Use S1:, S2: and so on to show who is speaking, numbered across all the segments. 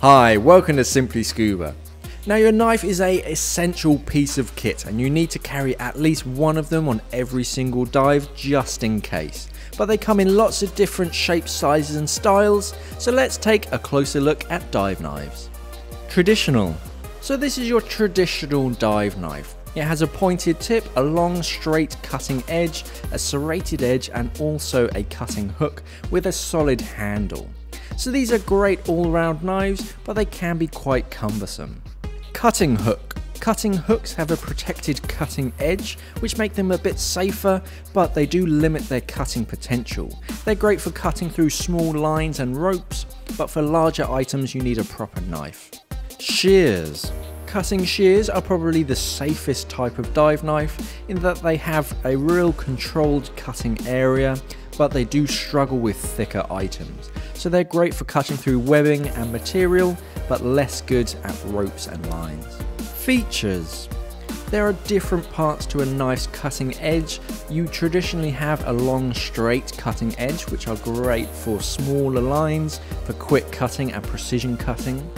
S1: Hi, welcome to Simply Scuba. Now your knife is an essential piece of kit and you need to carry at least one of them on every single dive just in case. But they come in lots of different shapes, sizes and styles, so let's take a closer look at dive knives. Traditional. So this is your traditional dive knife. It has a pointed tip, a long straight cutting edge, a serrated edge and also a cutting hook with a solid handle. So these are great all-round knives, but they can be quite cumbersome. Cutting hook. Cutting hooks have a protected cutting edge, which make them a bit safer, but they do limit their cutting potential. They're great for cutting through small lines and ropes, but for larger items you need a proper knife. Shears. Cutting shears are probably the safest type of dive knife in that they have a real controlled cutting area, but they do struggle with thicker items. So they're great for cutting through webbing and material, but less good at ropes and lines. Features. There are different parts to a knife's cutting edge. You traditionally have a long straight cutting edge, which are great for smaller lines, for quick cutting and precision cutting.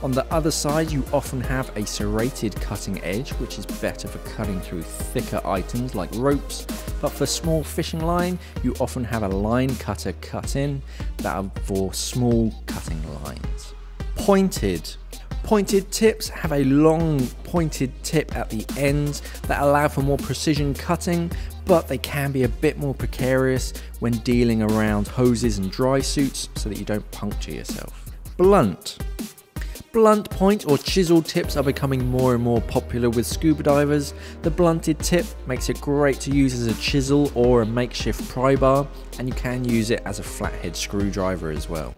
S1: On the other side, you often have a serrated cutting edge, which is better for cutting through thicker items like ropes, but for small fishing line, you often have a line cutter cut in that are for small cutting lines. Pointed. Pointed tips have a long pointed tip at the ends that allow for more precision cutting, but they can be a bit more precarious when dealing around hoses and dry suits so that you don't puncture yourself. Blunt. Blunt point or chisel tips are becoming more and more popular with scuba divers. The blunted tip makes it great to use as a chisel or a makeshift pry bar, and you can use it as a flathead screwdriver as well.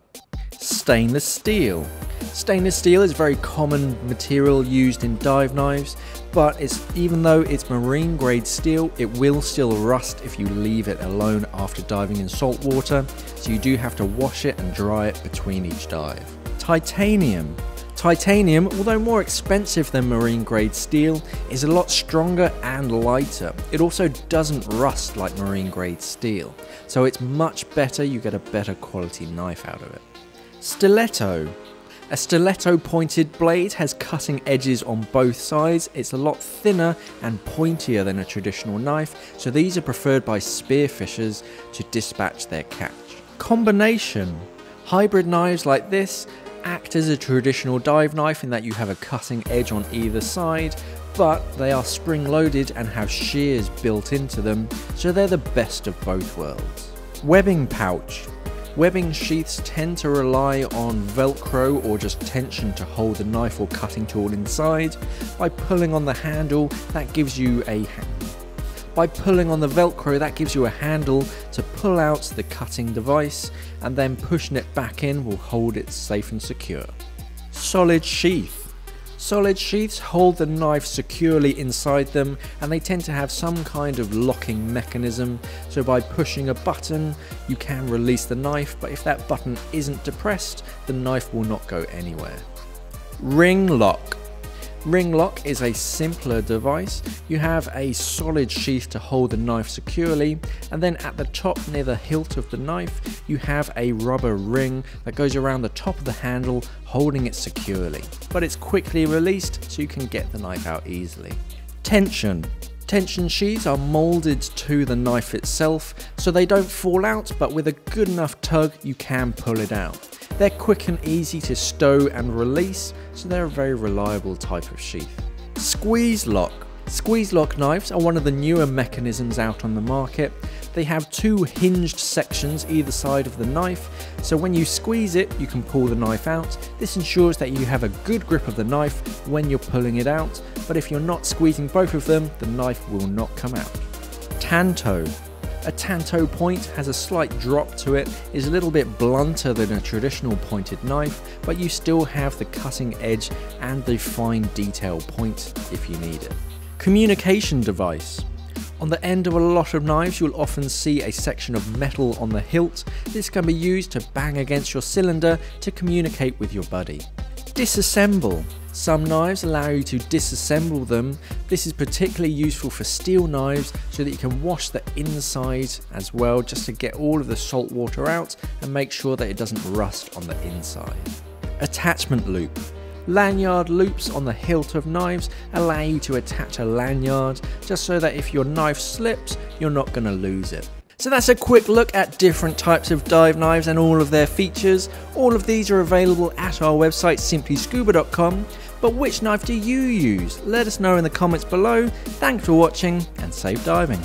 S1: Stainless steel. Stainless steel is a very common material used in dive knives, but even though it's marine grade steel, it will still rust if you leave it alone after diving in salt water, so you do have to wash it and dry it between each dive. Titanium. Titanium, although more expensive than marine grade steel, is a lot stronger and lighter. It also doesn't rust like marine grade steel, so it's much better, you get a better quality knife out of it. Stiletto. A stiletto pointed blade has cutting edges on both sides. It's a lot thinner and pointier than a traditional knife, so these are preferred by spearfishers to dispatch their catch. Combination. Hybrid knives like this act as a traditional dive knife in that you have a cutting edge on either side, but they are spring loaded and have shears built into them, so they're the best of both worlds. Webbing pouch. Webbing sheaths tend to rely on velcro or just tension to hold the knife or cutting tool inside. By pulling on the handle, that gives you a velcro, that gives you a handle to pull out the cutting device, and then pushing it back in will hold it safe and secure. Solid sheath. Solid sheaths hold the knife securely inside them, and they tend to have some kind of locking mechanism, so by pushing a button you can release the knife, but if that button isn't depressed, the knife will not go anywhere. Ring lock. Ring lock is a simpler device. You have a solid sheath to hold the knife securely, and then at the top near the hilt of the knife you have a rubber ring that goes around the top of the handle holding it securely, but it's quickly released so you can get the knife out easily. Tension. Tension sheaths are moulded to the knife itself so they don't fall out, but with a good enough tug you can pull it out. They're quick and easy to stow and release, so they're a very reliable type of sheath. Squeeze lock. Squeeze lock knives are one of the newer mechanisms out on the market. They have two hinged sections either side of the knife, so when you squeeze it you can pull the knife out. This ensures that you have a good grip of the knife when you're pulling it out, but if you're not squeezing both of them, the knife will not come out. Tanto. A tanto point has a slight drop to it, is a little bit blunter than a traditional pointed knife, but you still have the cutting edge and the fine detail point if you need it. Communication device. On the end of a lot of knives you'll often see a section of metal on the hilt. This can be used to bang against your cylinder to communicate with your buddy. Disassemble. Some knives allow you to disassemble them. This is particularly useful for steel knives so that you can wash the inside as well, just to get all of the salt water out and make sure that it doesn't rust on the inside. attachment loop. Lanyard loops on the hilt of knives allow you to attach a lanyard just so that if your knife slips, you're not going to lose it. So that's a quick look at different types of dive knives and all of their features. All of these are available at our website simplyscuba.com. But which knife do you use? Let us know in the comments below. Thanks for watching and safe diving.